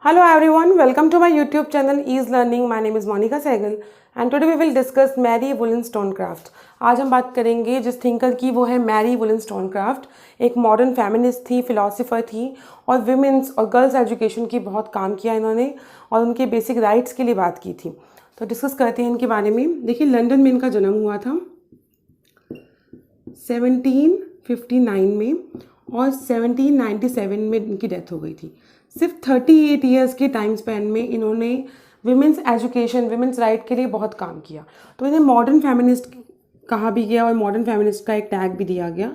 Hello everyone, welcome to my YouTube channel Ease Learning. My name is Monica Sehgal and today we will discuss Mary Wollstonecraft. आज हम बात करेंगे जिस thinker की, वो है मैरी वुलस्टोनक्राफ्ट। एक मॉडर्न फेमिनिस्ट थी, फिलोसोफर थी और विमेंस और गर्ल्स एजुकेशन की बहुत काम किया इन्होंने और उनके बेसिक राइट्स के लिए बात की थी। तो डिस्कस करते हैं इनके बारे में। देखिए, लंदन में इनका जन्म हुआ था 1759 में और 1797 में इनकी डेथ हो गई थी। सिर्फ 38 ईयर्स के टाइम स्पैन में इन्होंने विमेंस एजुकेशन, विमेंस राइट के लिए बहुत काम किया। तो इन्हें मॉडर्न फेमिनिस्ट कहा भी गया और मॉडर्न फेमिनिस्ट का एक टैग भी दिया गया।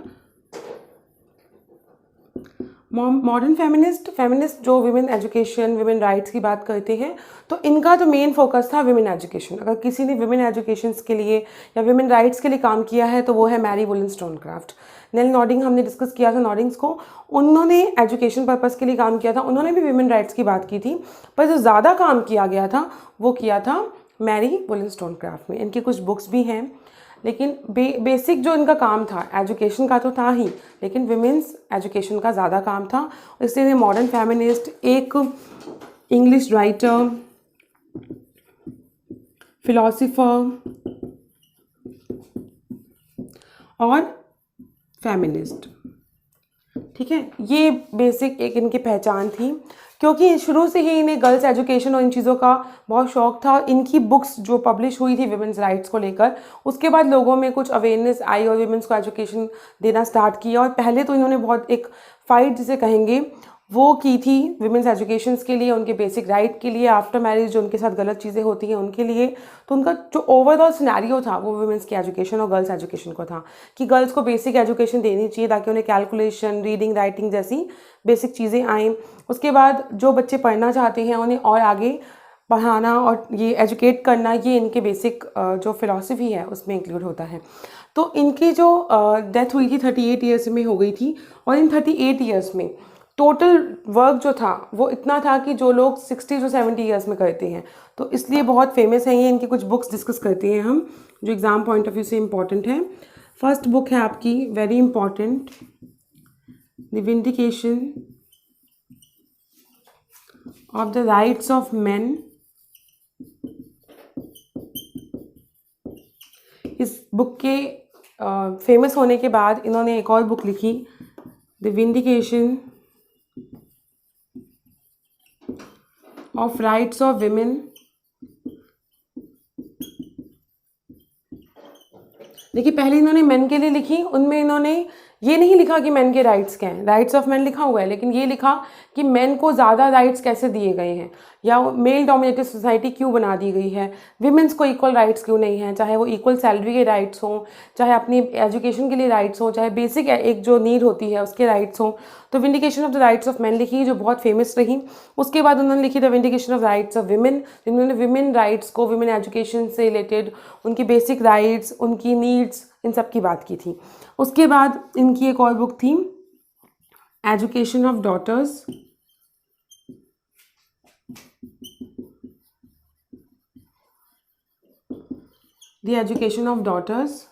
मॉडर्न फेमिनिस्ट जो विमेन एजुकेशन, विमेन राइट्स की बात करते हैं, तो इनका जो मेन फोकस था विमेन एजुकेशन। अगर किसी ने विमेन एजुकेशन के लिए या विमेन राइट्स के लिए काम किया है तो वो है मैरी वुलस्टोनक्राफ्ट। नेल नॉर्डिंग हमने डिस्कस किया था नॉर्डिंग्स को, उन्होंने एजुकेशन पर्पस के लिए काम किया था, उन्होंने भी विमेन राइट्स की बात की थी, पर जो ज़्यादा काम किया गया था वो किया था मैरी वुलस्टोनक्राफ्ट में। इनकी कुछ बुक्स भी हैं, लेकिन बेसिक जो इनका काम था एजुकेशन का तो था ही, लेकिन विमेंस एजुकेशन का ज़्यादा काम था। इसलिए मॉडर्न फेमिनिस्ट, एक इंग्लिश राइटर, फिलोसोफर और फेमिनिस्ट, ठीक है, ये बेसिक एक इनकी पहचान थी। क्योंकि शुरू से ही इन्हें गर्ल्स एजुकेशन और इन चीज़ों का बहुत शौक था और इनकी बुक्स जो पब्लिश हुई थी विमेंस राइट्स को लेकर, उसके बाद लोगों में कुछ अवेयरनेस आई और विमेंस को एजुकेशन देना स्टार्ट किया। और पहले तो इन्होंने बहुत एक फ़ाइट जिसे कहेंगे वो की थी विमेंस एजुकेशन के लिए, उनके बेसिक राइट के लिए, आफ्टर मैरिज जो उनके साथ गलत चीज़ें होती हैं उनके लिए। तो उनका जो ओवरऑल सिनेरियो था वो विमेंस की एजुकेशन और गर्ल्स एजुकेशन को था कि गर्ल्स को बेसिक एजुकेशन देनी चाहिए ताकि उन्हें कैलकुलेशन, रीडिंग, राइटिंग जैसी बेसिक चीज़ें आएँ। उसके बाद जो बच्चे पढ़ना चाहते हैं उन्हें और आगे पढ़ाना और ये एजुकेट करना, ये इनके बेसिक जो फिलॉसफी है उसमें इंक्लूड होता है। तो इनकी जो डेथ हुई थी 38 ईयर्स में हो गई थी और इन 38 ईयर्स में टोटल वर्क जो था वो इतना था कि जो लोग 60 से 70 ईयर्स में करते हैं, तो इसलिए बहुत फेमस है ये। इनकी कुछ बुक्स डिस्कस करते हैं हम जो एग्ज़ाम पॉइंट ऑफ व्यू से इम्पॉर्टेंट है। फर्स्ट बुक है आपकी very important, the vindication of the rights of man. इस बुक के फेमस होने के बाद इन्होंने एक और बुक लिखी, the vindication of rights of women. देखिए, पहले इन्होंने मेन के लिए लिखी, उनमें इन्होंने ये नहीं लिखा कि मेन के राइट्स क्या हैं, राइट्स ऑफ मैन लिखा हुआ है, लेकिन ये लिखा कि मेन को ज़्यादा राइट्स कैसे दिए गए हैं या मेल डोमिनेटेड सोसाइटी क्यों बना दी गई है, विमेंस को इक्वल राइट्स क्यों नहीं हैं, चाहे वो इक्वल सैलरी के राइट्स हों, चाहे अपनी एजुकेशन के लिए राइट्स हों, चाहे बेसिक एक जो नीड होती है उसके राइट्स हों। तो vindication of the rights of man लिखी जो बहुत फेमस रही। उसके बाद उन्होंने लिखी the vindication of rights of women, जिन्होंने विमेन राइट्स को, विमेन एजुकेशन से रिलेटेड उनकी बेसिक राइट्स, उनकी नीड्स, इन सब की बात की थी। उसके बाद इनकी एक और बुक थी education of daughters, the education of daughters.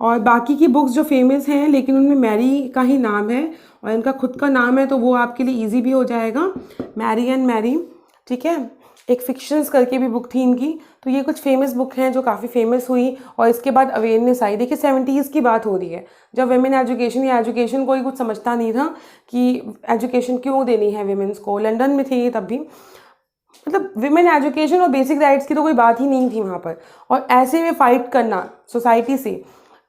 और बाकी की बुक्स जो फेमस हैं लेकिन उनमें मैरी का ही नाम है और इनका खुद का नाम है, तो वो आपके लिए इजी भी हो जाएगा, मैरी एंड मैरी, ठीक है। एक फिक्शंस करके भी बुक थी इनकी। तो ये कुछ फेमस बुक हैं जो काफ़ी फेमस हुई और इसके बाद अवेयरनेस आई। देखिए, 70s की बात हो रही है जब विमेन एजुकेशन या एजुकेशन कोई कुछ समझता नहीं था कि एजुकेशन क्यों देनी है विमेंस को। लंदन में थे तब भी, मतलब विमेन एजुकेशन और बेसिक राइट्स की तो कोई बात ही नहीं थी वहाँ पर। और ऐसे में फ़ाइट करना सोसाइटी से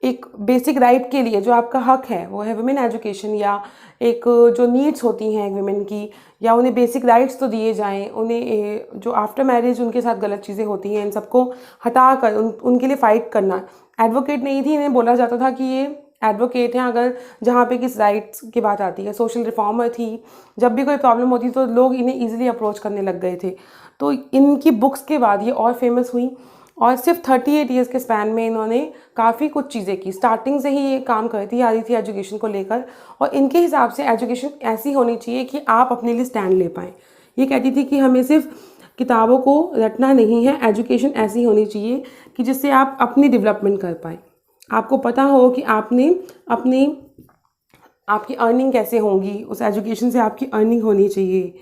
एक बेसिक राइट के लिए, जो आपका हक है वो है विमेन एजुकेशन, या एक जो नीड्स होती हैं विमेन की, या उन्हें बेसिक राइट्स तो दिए जाएं, उन्हें जो आफ्टर मैरिज उनके साथ गलत चीज़ें होती हैं इन सबको हटा कर उनके लिए फ़ाइट करना। एडवोकेट नहीं थी, इन्हें बोला जाता था कि ये एडवोकेट हैं अगर जहाँ पे किस राइट्स की बात आती है। सोशल रिफॉर्मर थी, जब भी कोई प्रॉब्लम होती तो लोग इन्हें ईजिली अप्रोच करने लग गए थे। तो इनकी बुक्स के बाद ये और फेमस हुई और सिर्फ 38 ईयर्स के स्पैन में इन्होंने काफ़ी कुछ चीज़ें की। स्टार्टिंग से ही ये काम करती आ रही थी एजुकेशन को लेकर और इनके हिसाब से एजुकेशन ऐसी होनी चाहिए कि आप अपने लिए स्टैंड ले पाएँ। ये कहती थी कि हमें सिर्फ किताबों को रटना नहीं है, एजुकेशन ऐसी होनी चाहिए कि जिससे आप अपनी डेवलपमेंट कर पाएँ। आपको पता हो कि आपने आपकी अर्निंग कैसे होगी, उस एजुकेशन से आपकी अर्निंग होनी चाहिए,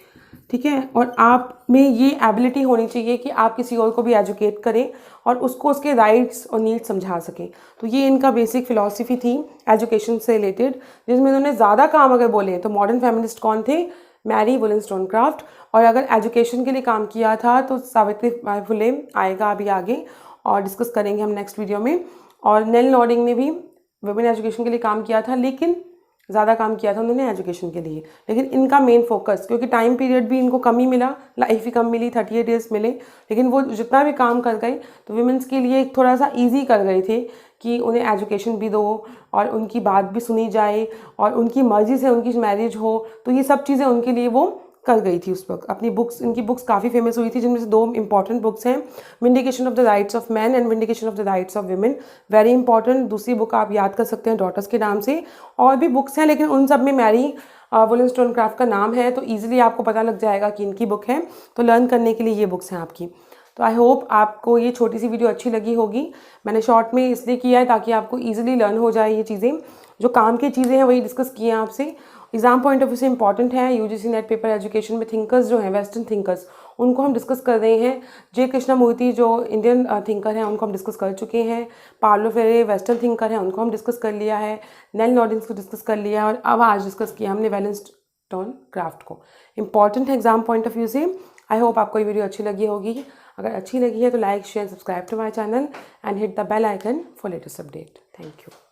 ठीक है। और आप में ये एबिलिटी होनी चाहिए कि आप किसी और को भी एजुकेट करें और उसको उसके राइट्स और नीड्स समझा सकें। तो ये इनका बेसिक फ़िलॉसफी थी एजुकेशन से रिलेटेड, जिसमें इन्होंने ज़्यादा काम अगर बोले तो मॉडर्न फेमिनिस्ट कौन थे, मैरी वुलेस्टोनक्राफ्ट। और अगर एजुकेशन के लिए काम किया था तो सावित्री बाई फुले आएगा अभी आगे और डिस्कस करेंगे हम नेक्स्ट वीडियो में। और नेल नॉर्डिंग ने भी वुमेन एजुकेशन के लिए काम किया था, लेकिन ज़्यादा काम किया था उन्होंने एजुकेशन के लिए। लेकिन इनका मेन फोकस, क्योंकि टाइम पीरियड भी इनको कम ही मिला, लाइफ भी कम मिली, 38 ईयर्स मिले, लेकिन वो जितना भी काम कर गए तो वुमेन्स के लिए थोड़ा सा ईजी कर गए थे कि उन्हें एजुकेशन भी दो और उनकी बात भी सुनी जाए और उनकी मर्ज़ी से उनकी मैरिज हो। तो ये सब चीज़ें उनके लिए वो कर गई थी उस वक्त। अपनी बुक्स, इनकी बुक्स काफ़ी फेमस हुई थी, जिनमें से 2 इंपॉर्टेंट बुक्स हैं, vindication of the rights of man and vindication of the rights of women. Very important. दूसरी बुक आप याद कर सकते हैं डॉटर्स के नाम से। और भी बुक्स हैं, लेकिन उन सब में मैरी वुलेस्टोनक्राफ्ट का नाम है, तो ईजिली आपको पता लग जाएगा कि इनकी बुक है। तो लर्न करने के लिए ये बुक्स हैं आपकी। तो आई होप आपको ये छोटी सी वीडियो अच्छी लगी होगी। मैंने शॉर्ट में इसलिए किया है ताकि आपको ईजिली लर्न हो जाए ये चीज़ें। जो काम की चीज़ें हैं वही डिस्कस किए हैं आपसे। एग्जाम पॉइंट ऑफ व्यू से इंपॉर्टेंट है। यूजीसी नेट पेपर एजुकेशन में थिंकर्स जो हैं, वेस्टर्न थिंकर्स, उनको हम डिस्कस कर रहे हैं। जे कृष्णमूर्ति जो इंडियन थिंकर हैं उनको हम डिस्कस कर चुके हैं। पाउलो फ्रेरे वेस्टर्न थिंकर हैं, उनको हम डिस्कस कर लिया है। नेल नॉर्डिंग को डिस्कस कर लिया है और अब आज डिस्कस किया हमने वुलेस्टोनक्राफ्ट को। इंपॉर्टेंट है एग्जाम पॉइंट ऑफ व्यू से। आई होप आपको ये वीडियो अच्छी लगी होगी। अगर अच्छी लगी है तो like share subscribe to my channel and hit the bell icon for latest update. Thank you.